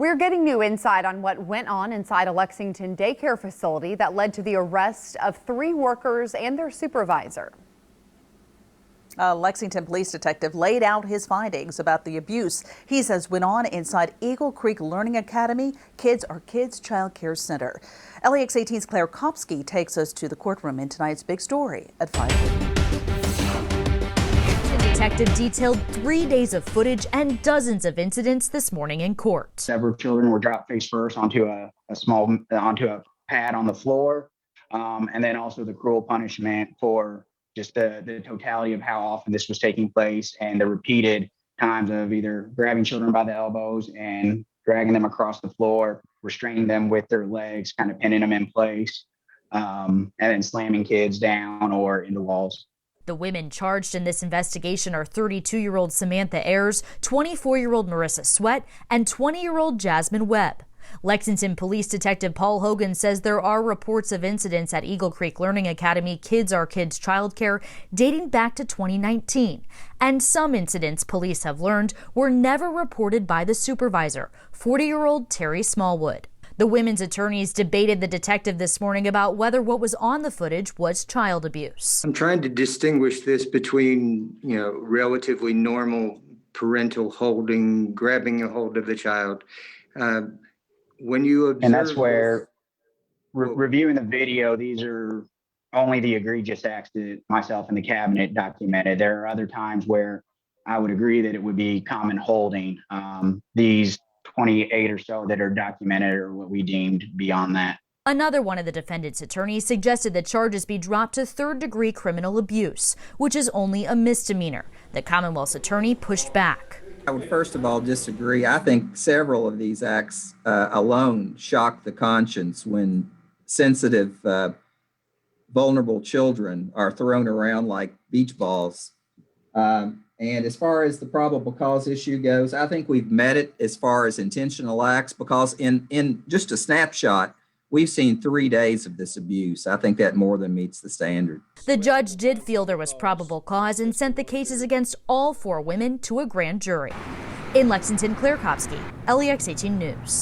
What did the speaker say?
We're getting new insight on what went on inside a Lexington daycare facility that led to the arrest of 3 workers and their supervisor. A Lexington police detective laid out his findings about the abuse he says went on inside Eagle Creek Learning Academy. Kids are Kids Child Care Center. LEX 18's Claire Kopsky takes us to the courtroom in tonight's big story at 5:50. Detective detailed 3 days of footage and dozens of incidents this morning in court. Several children were dropped face first onto a pad on the floor, and then also the cruel punishment for just the totality of how often this was taking place and the repeated times of either grabbing children by the elbows and dragging them across the floor, restraining them with their legs, kind of pinning them in place, and then slamming kids down or into walls. The women charged in this investigation are 32-year-old Samantha Ayers, 24-year-old Marissa Sweat, and 20-year-old Jasmine Webb. Lexington Police Detective Paul Hogan says there are reports of incidents at Eagle Creek Learning Academy Kids Are Kids Child Care dating back to 2019. And some incidents police have learned were never reported by the supervisor, 40-year-old Terry Smallwood. The women's attorneys debated the detective this morning about whether what was on the footage was child abuse. I'm trying to distinguish this between, relatively normal parental holding, grabbing a hold of the child. When you observe, and that's where reviewing the video, these are only the egregious acts that myself and the cabinet documented. There are other times where I would agree that it would be common holding. These 28 or so that are documented are what we deemed beyond that. Another one of the defendant's attorneys suggested that charges be dropped to third-degree criminal abuse, which is only a misdemeanor. The Commonwealth's attorney pushed back. I would first of all disagree. I think several of these acts alone shock the conscience when sensitive, vulnerable children are thrown around like beach balls. And as far as the probable cause issue goes, I think we've met it as far as intentional acts, because in just a snapshot, we've seen 3 days of this abuse. I think that more than meets the standard. The judge did feel there was probable cause and sent the cases against all 4 women to a grand jury. In Lexington, Claire Kopsky, LEX 18 News.